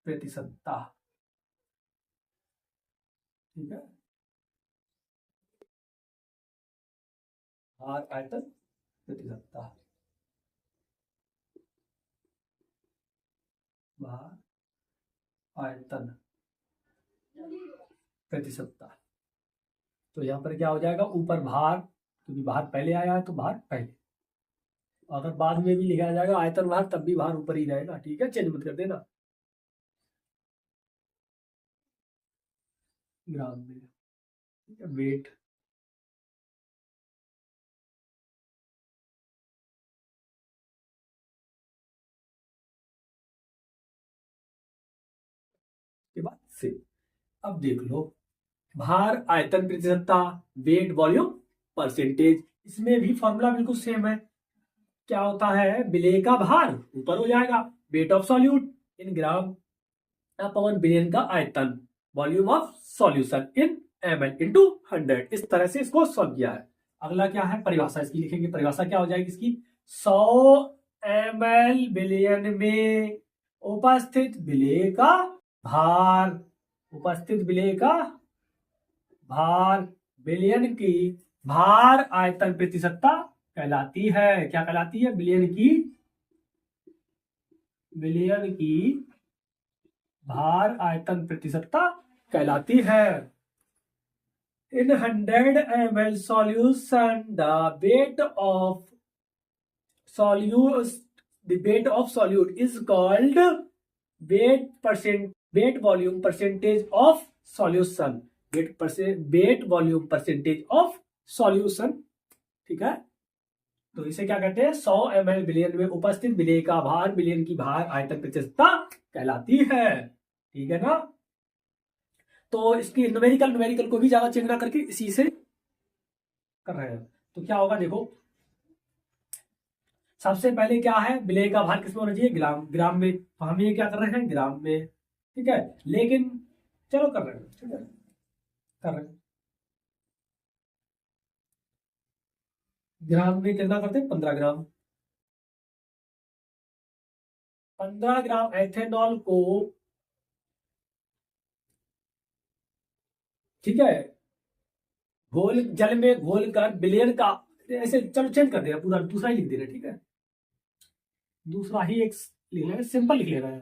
प्रतिशतता, ठीक है, भार आयतन प्रतिशतता, भार आयतन प्रतिशतता। तो यहाँ पर क्या हो जाएगा, ऊपर भार, क्योंकि भार पहले आया है तो भार पहले, अगर बाद में भी लिखा जाएगा आयतन भार तब भी भार ऊपर ही रहेगा, ठीक है, चेंज मत कर देना। ग्राम में, ठीक है, वेट के बाद से, अब देख लो, भार आयतन प्रतिशतता, वेट वॉल्यूम परसेंटेज, इसमें भी फॉर्मूला बिल्कुल सेम है। क्या होता है, विलेय का भार ऊपर हो जाएगा, wait of solute in gram upon billion का आयतन, volume of solution in ml into 100। इस तरह से इसको सॉल्व किया है। अगला क्या है, परिभाषा इसकी लिखेंगे। परिभाषा क्या हो जाएगी इसकी, 100 ml बिलियन में उपस्थित विलेय का भार, उपस्थित विलेय का भार बिलियन की भार आयतन प्रतिशतता कहलाती है। क्या कहलाती है, बिलियन की भार आयतन प्रतिशतता कहलाती है। In 100 ml solution, the weight of solute is called weight volume percentage of solution, weight volume percentage of solution, ठीक है। तो इसे क्या कहते हैं, 100 ml बिलियन में उपस्थित विलेय का भार बिलियन की भार आयतन प्रतिशतता कहलाती है, ठीक है ना। तो इसकी न्यूमेरिकल को भी ज्यादा चेंज ना करके इसी से कर रहे हैं। तो क्या होगा, देखो, सबसे पहले क्या है, विलेय का भार किसमें होना चाहिए, ग्राम में। तो हम ये क्या कर रहे हैं, ग्राम में, ठीक है। लेकिन चलो कर रहे हैं, ठीक है, कर रहे हैं। ग्राम में कितना करते हैं, 15 ग्राम। 15 ग्राम एथेनॉल को, ठीक है, जल में घोल कर बिलियन का, ऐसे चलो चेंज कर देगा, पूरा दूसरा ही लिख दे रहे, ठीक है, दूसरा ही एक लिख लेना, सिंपल लिख लेना है,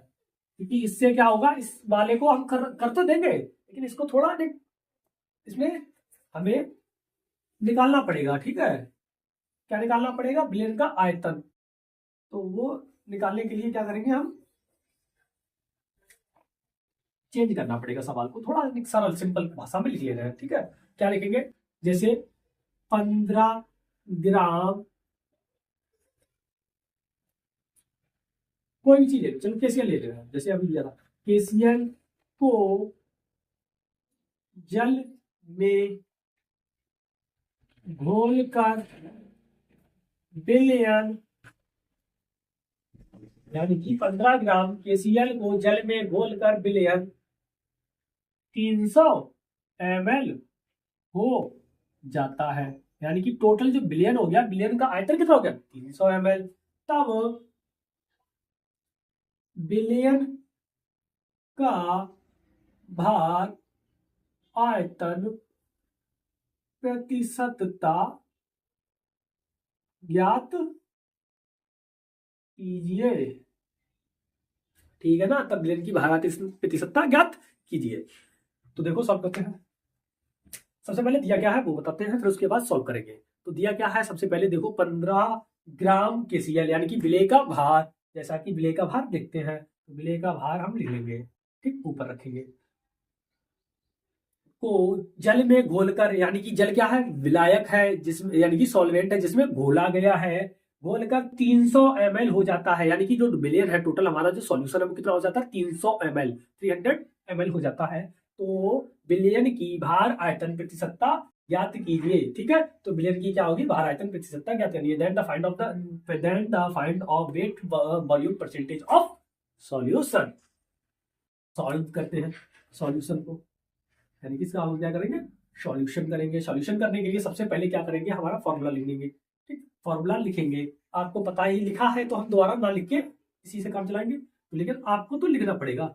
क्योंकि इससे क्या होगा, इस वाले को हम कर तो देंगे, लेकिन इसको थोड़ा इसमें हमें निकालना पड़ेगा, ठीक है। क्या निकालना पड़ेगा, बिलियन का आयतन। तो वो निकालने के लिए क्या करेंगे, हम चेंज करना पड़ेगा सवाल को, थोड़ा सरल सिंपल भाषा में लिख ले रहे हैं, ठीक है। क्या लिखेंगे, जैसे 15 ग्राम, कोई भी चीज ले, चलो केसीएल ले रहे हैं, जैसे अभी लिया था, केसीएल को जल में घोलकर बिलियन, यानी कि 15 ग्राम केसीएल को जल में घोलकर बिलियन 300 ml हो जाता है। यानी कि टोटल जो बिलियन हो गया, बिलियन का आयतन कितना हो गया, 300 ml। तब बिलियन का भार आयतन प्रतिशतता ज्ञात कीजिए, ठीक है ना। तब बिलियन की भार आयतन प्रतिशतता ज्ञात कीजिए। तो देखो सॉल्व करते हैं। सबसे पहले दिया क्या है वो बताते हैं, फिर उसके बाद सॉल्व करेंगे। तो दिया क्या है, सबसे पहले देखो 15 ग्राम केसीएल, यानी कि विलेय का भार, जैसा कि विलेय का भार देखते हैं, तो विलेय का भार हम लिख लेंगे, ठीक, ऊपर रखेंगे, को जल में घोलकर, यानी कि जल क्या है, विलायक है, जिसमें, यानी कि सॉल्वेंट है जिसमें घोला गया है, घोलकर 300 ml हो जाता है। यानी कि जो बिलियन है, टोटल हमारा जो सॉल्यूशन है वो कितना हो जाता है, 300 ml, 300 ml हो जाता है। तो बिलियन की भार आयतन प्रतिशतता ज्ञात कीजिए, ठीक है। तो बिलियन की क्या होगी, भार आयतन प्रतिशतता ज्ञात करनी है। Then the find of weight volume percentage of solution. Solve करते हैं सॉल्यूशन को, यानी कि इसका हम क्या करेंगे, सॉल्यूशन करेंगे। सॉल्यूशन करने के लिए सबसे पहले क्या करेंगे, हमारा फॉर्मूला लिख लेंगे। ठीक, फॉर्मूला लिखेंगे, आपको पता ही लिखा है तो हम दोबारा ना लिख के इसी से काम चलाएंगे, तो लेकिन आपको तो लिखना पड़ेगा।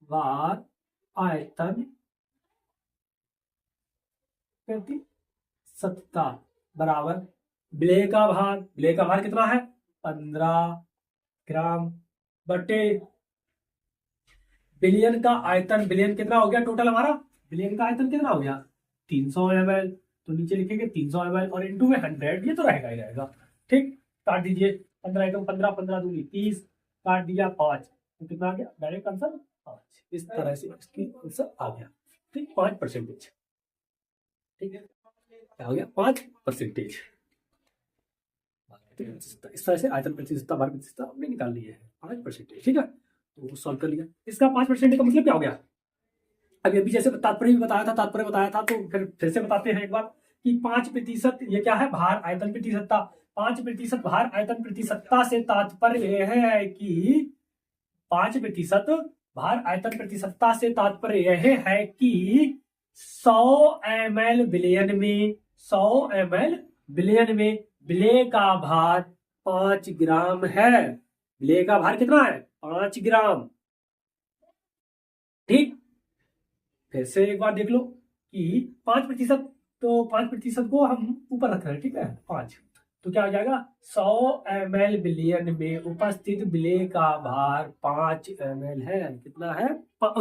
भार आयतन प्रतिशतता बराबर विलेय का भार। विलेय का भार कितना है, 15 ग्राम बटे बिलियन का आयतन। बिलियन कितना हो गया टोटल हमारा, बिलियन का आयतन कितना हो गया 300 ml। तो नीचे लिखेंगे 300 ml और इनटू में 100, ये तो रहेगा ही रहेगा। ठीक, काट दीजिए, 15 एकम 15, 15 दूनी 30, काट दिया 5, तो कितना आ गया डायरेक्ट आंसर 5। इस तरह से इसकी आंसर आ गया। ठीक, 5%। ठीक है, क्या हो गया 5%। इस तरह से आयतन प्रतिशतता, भार प्रतिशतता हमने निकाल ली है 5%। ठीक है, तो सॉल्व कर लिया। इसका 5% का मतलब क्या हो गया, अभी जैसे तात्पर्य भी बताया था, तात्पर्य बताया था, तो फिर से बताते हैं एक बार कि 5% ये क्या है, भार आयतन प्रतिशतता। 5% भार आयतन प्रतिशतता से तात्पर्य यह है कि 5% भार आयतन प्रतिशतता से तात्पर्य यह है कि 100 ml बिलियन में, 100 ml बिलियन में विलेय का भार 5 ग्राम है। विलेय का भार कितना है, 5 ग्राम। ठीक, फिर से एक बार देख लो कि 5%, तो 5% को हम ऊपर रख रहे हैं। ठीक है, 5, तो क्या हो जाएगा 100 ml बिलियन में उपस्थित विलेय का भार 5 ml है। कितना है,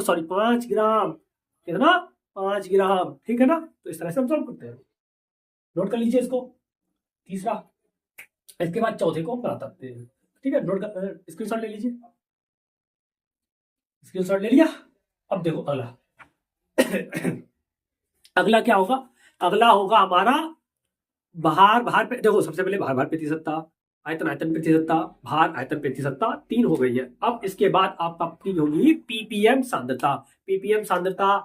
सॉरी 5 ग्राम। कितना, 5 ग्राम। ठीक है ना, तो इस तरह से हम सॉल्व करते हैं। नोट कर लीजिए इसको, तीसरा। इसके बाद चौथे को हम बना सकते हैं। ठीक है, नोट कर, स्क्रीनशॉट ले लीजिए। स्क्रीनशॉट ले लिया। अब देखो अगला अगला क्या होगा, अगला होगा हमारा भार। भार पे देखो, सबसे पहले भार भार प्रतिशतता, आयतन आयतन प्रतिशतता, भार आयतन प्रतिशतता 3 हो गई है। अब इसके बाद आपकी होगी पीपीएम सांद्रता। पीपीएम सांद्रता,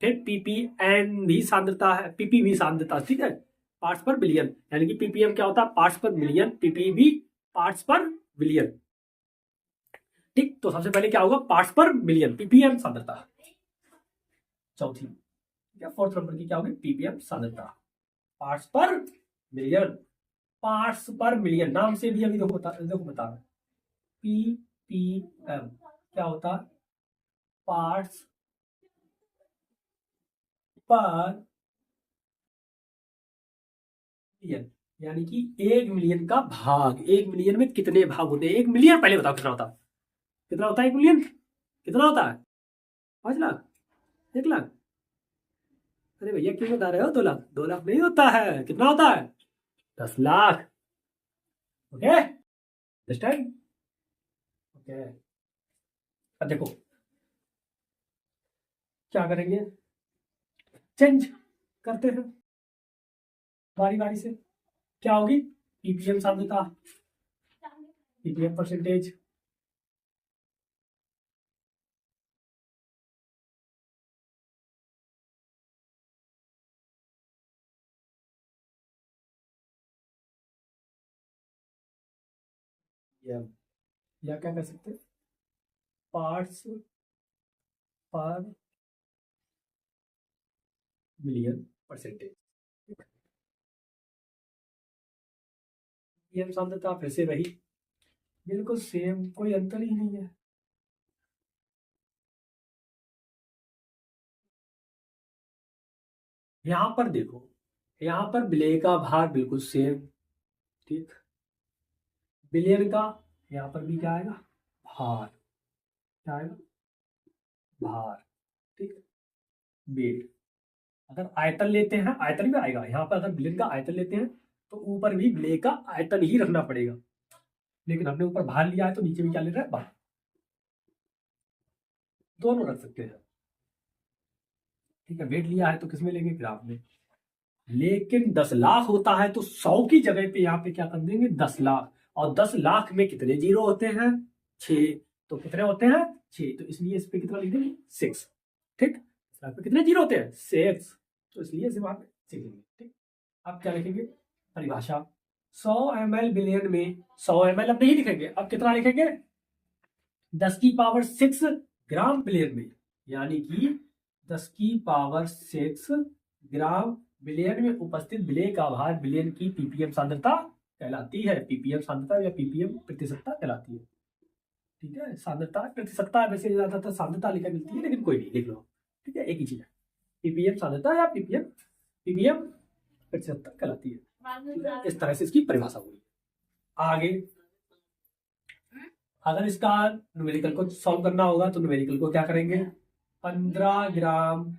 फिर पीपीएन भी सांद्रता है, पीपी भी सांद्रता। ठीक है, पार्ट्स पर बिलियन, यानी कि पीपीएम क्या होता है, पार्ट्स पर मिलियन, पीपी भी पार्ट्स पर बिलियन। ठीक, तो सबसे पहले क्या होगा, पार्ट्स पर मिलियन, पीपीएम सांद्रता। चौथी या फोर्थ नंबर की क्या होगी, पीपीएम सांद्रता, parts per million. Parts per million नाम से भी अभी देखो बता रहा हूं, पीपीएम क्या होता है, पार्ट्स पर मिलियन, यानी कि 1 मिलियन का भाग। 1 मिलियन में कितने भाग होते हैं, 1 मिलियन पहले बताओ कितना होता है, कितना होता है 1 मिलियन, कितना होता है 5 लाख, 1 लाख। अरे भैया क्यों बता रहे हो, 2 लाख, 2 लाख नहीं होता है, कितना होता है 10 लाख। Okay, understand. ओके, अब देखो क्या करेंगे, चेंज करते हैं बारी बारी से। क्या होगी, पीपीएम सांद्रता, पीपीएम परसेंटेज, या क्या कर सकते हैं, parts per million percentage. PM सांद्रता फिर से वही, बिल्कुल सेम, कोई अंतर ही नहीं है। यहां पर देखो, यहां पर विलेय का भार बिल्कुल सेम। ठीक, बिलियन का यहां पर भी क्या आएगा, भार, क्या आएगा, भार। ठीक, वेट। अगर आयतन लेते हैं, आयतन भी आएगा यहाँ पर, अगर बिलियन का आयतन लेते हैं तो ऊपर भी विलेय का आयतन ही रखना पड़ेगा, लेकिन हमने ऊपर भार लिया है तो नीचे भी क्या ले रहा है, भार। दोनों रख सकते हैं। ठीक है, वेट लिया है तो किसमें लेंगे, ग्राम में। लेकिन 10 लाख होता है तो 100 की जगह पे यहाँ पे क्या कर देंगे, 10 लाख। और 10 लाख में कितने जीरो होते हैं, 6। तो कितने होते हैं, 6, तो इसलिए इस पे कितना लिख देंगे, 6। ठीक, इस लाख पे कितने जीरो होते हैं, 6, तो इसलिए इसे वहां पे 6 लिखेंगे। ठीक, अब क्या लिखेंगे, परिभाषा। 100 ml बिलियन में, 100 ml अब नहीं लिखेंगे, अब कितना लिखेंगे, 10 की पावर 6 ग्राम बिलियन में, यानी कि 10 की पावर 6 ग्राम बिलियन में उपस्थित विलेय का भार बिलियन की पीपीएम सांद्रता कहलाती है। पीपीएम सांद्रता या पीपीएम प्रतिशतता कहलाती है। ठीक है, सांद्रता प्रतिशतता वैसे ज्यादातर सांद्रता लिखा मिलती है, लेकिन कोई नहीं, लिख लो। ठीक है, एक ही चीज है, पीपीएम सांद्रता या पीपीएम पीपीएम प्रतिशतता कहलाती है। इस तरह से इसकी परिभाषा हुई। आगे अगर इसका न्यूमेरिकल को सॉल्व करना होगा तो न्यूमेरिकल को क्या करेंगे, 15 ग्राम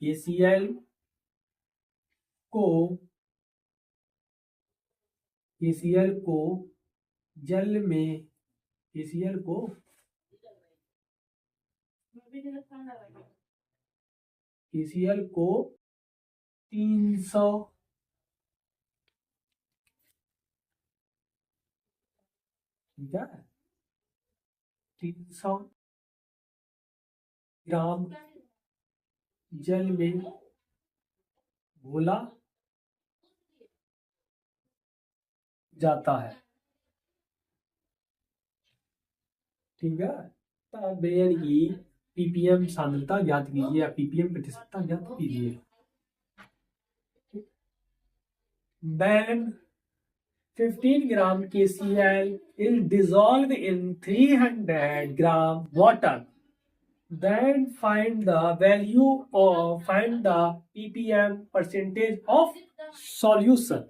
KCl को जल में KCl को 300 ठीक है 300 ग्राम जल में घोला जाता है। ठीक है, तब बेयर की पीपीएम सांद्रता ज्ञात कीजिए या पीपीएम प्रतिशतता ज्ञात कीजिए। Then 15 gram KCl is dissolved in 300 gram water. Then find the ppm percentage of solution.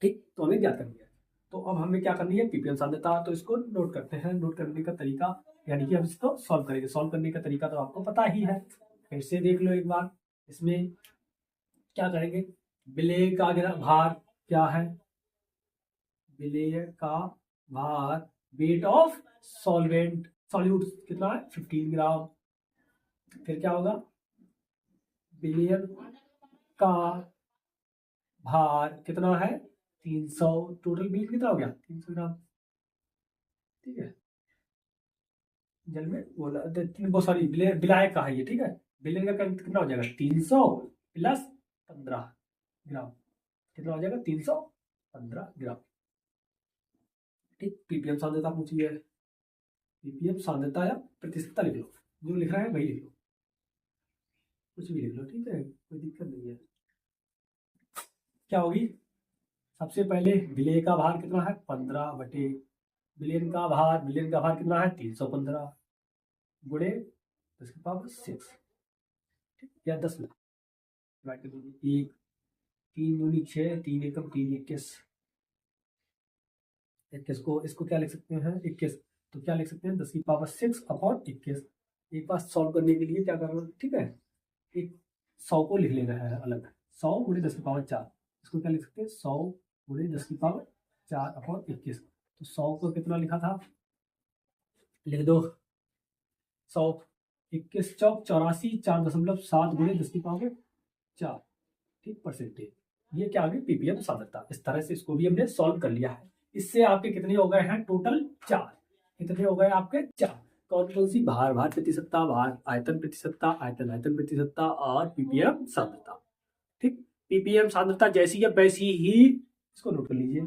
ठीक, तो हमें क्या करनी है, तो अब हमें क्या करनी है, पीपीएम सांद्रता। तो इसको नोट करते हैं। नोट करने का तरीका यानी कि हम इसको सॉल्व करेंगे। सॉल्व करने का तरीका तो आपको पता ही है, फिर से देख लो एक बार। इसमें क्या करेंगे, विलेय का भार क्या है, विलेय का भार वेट ऑफ सॉल्यूट कितना है, 15 ग्राम। फिर क्या होगा, विलेय का भार कितना है, 300। टोटल बिल कितना हो गया, 300 ग्राम। ठीक है, जल में वो सॉरी विलायक का है ये। ठीक है, विलेय का कितना हो जाएगा, 300 प्लस 15 ग्राम, कितना हो जाएगा, 315 ग्राम। ठीक, पीपीएम सांद्रता पूछी है, पीपीएम सांद्रता या प्रतिशतता लिख लो, जो लिख रहा है वही लिख लो, कुछ भी लिख लो। ठीक है, कोई दिक्कत नहीं है। क्या होगी, सबसे पहले विलेय का भार कितना है, 15 बटे विलेय का भार कितना है, 315 गुणे 10⁻⁶। ठीक, या 10 में डिवाइड कर दीजिए। 1 3 दूनी 6, 3 एकम 3 21 को इसको क्या लिख सकते हैं, 21। तो क्या लिख सकते हैं, 10⁻⁶ अपॉन 21। एक बार सॉल्व करने के लिए क्या करना, ठीक है, एक 100 को लिख लेना है अलग, 100 गुणे 10⁻4। इसको क्या लिख सकते हैं, 100 गुणे 10⁻4 अपॉन 21। तो 100 को कितना लिखा था, लिख दो 100, 21 चौक 84, 4.7 गुणे 10⁻4। ठीक, परसेंटेज। ये क्या आ गई, पीपीएम सांद्रता। इस तरह से इसको भी हमने सॉल्व कर लिया है। इससे आपके कितने हो गए हैं, टोटल 4। कितने हो गए आपके, 4। कौन कौन सी, भार प्रतिशतता, भार आयतन प्रतिशतता, आयतन प्रतिशतता और पीपीएम सांद्रता। ठीक, पीपीएम सांद्रता जैसी है वैसी ही इसको नोट कर लीजिए।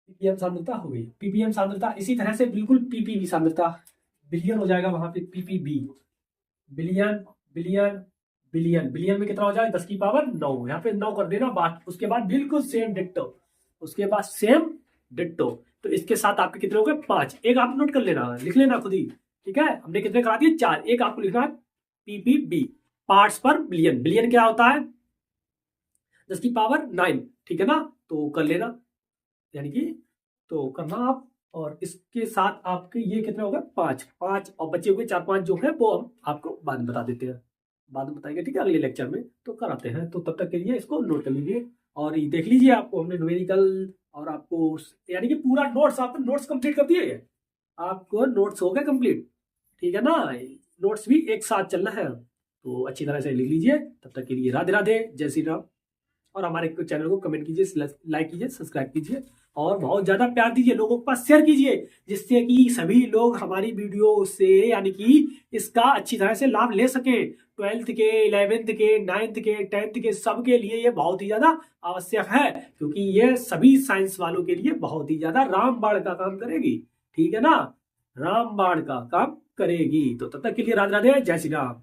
पीपीएम सांद्रता हो गई। पीपीएम सांद्रता इसी तरह से बिल्कुल पीपीवी सांद्रता, बिलियन हो जाएगा वहां पे, PPB billion billion billion. Billion में कितना हो जाएगा, 10⁻9। यहाँ पे 9 कर देना, बात उसके बाद बिल्कुल सेम डिट्टो, उसके बाद सेम डिट्टो। तो इसके साथ आपके कितने हो गए, 5। एक आप नोट कर लेना, लिख लेना खुद ही। ठीक है, हमने कितने करा दिए, 4। एक आपको लिखना है पीपीबी, पार्ट्स पर बिलियन। बिलियन क्या होता है, 10⁻9। ठीक है ना, तो कर लेना, यानी कि तो करना आप। और इसके साथ आपके ये कितने हो गए, 5 और बचे हुए 4-5 जो है वो हम आपको बाद में बता देते हैं, बाद में बताएंगे। ठीक है, अगले लेक्चर में तो कराते हैं। तो तब तक के लिए इसको नोट कर लीजिए और ये देख लीजिए, आपको हमने न्यूमेरिकल और आपको यानी कि पूरा नोट्स, आपने नोट्स कंप्लीट कर दिए, आपको नोट्स हो गए कंप्लीट। ठीक है ना, नोट्स भी एक साथ चलना है, तो अच्छी तरह से लिख लीजिए। तब तक के लिए राधे राधे, जय श्री राम। और हमारे चैनल को कमेंट कीजिए, लाइक कीजिए, सब्सक्राइब कीजिए और बहुत ज़्यादा प्यार दीजिए, लोगों के पास शेयर कीजिए, जिससे कि सभी लोग हमारी वीडियो से यानी कि इसका अच्छी तरह से लाभ ले सकें। 12th के, 11th के, 9th के, 10th के, सबके लिए ये बहुत ही ज़्यादा आवश्यक है, क्योंकि ये सभी साइंस वालों के लिए बहुत ही ज़्यादा रामबाण का काम करेगी। ठीक है ना, रामबाण का काम करेगी। तो तब तक के लिए राधे राधे, जय श्री राम।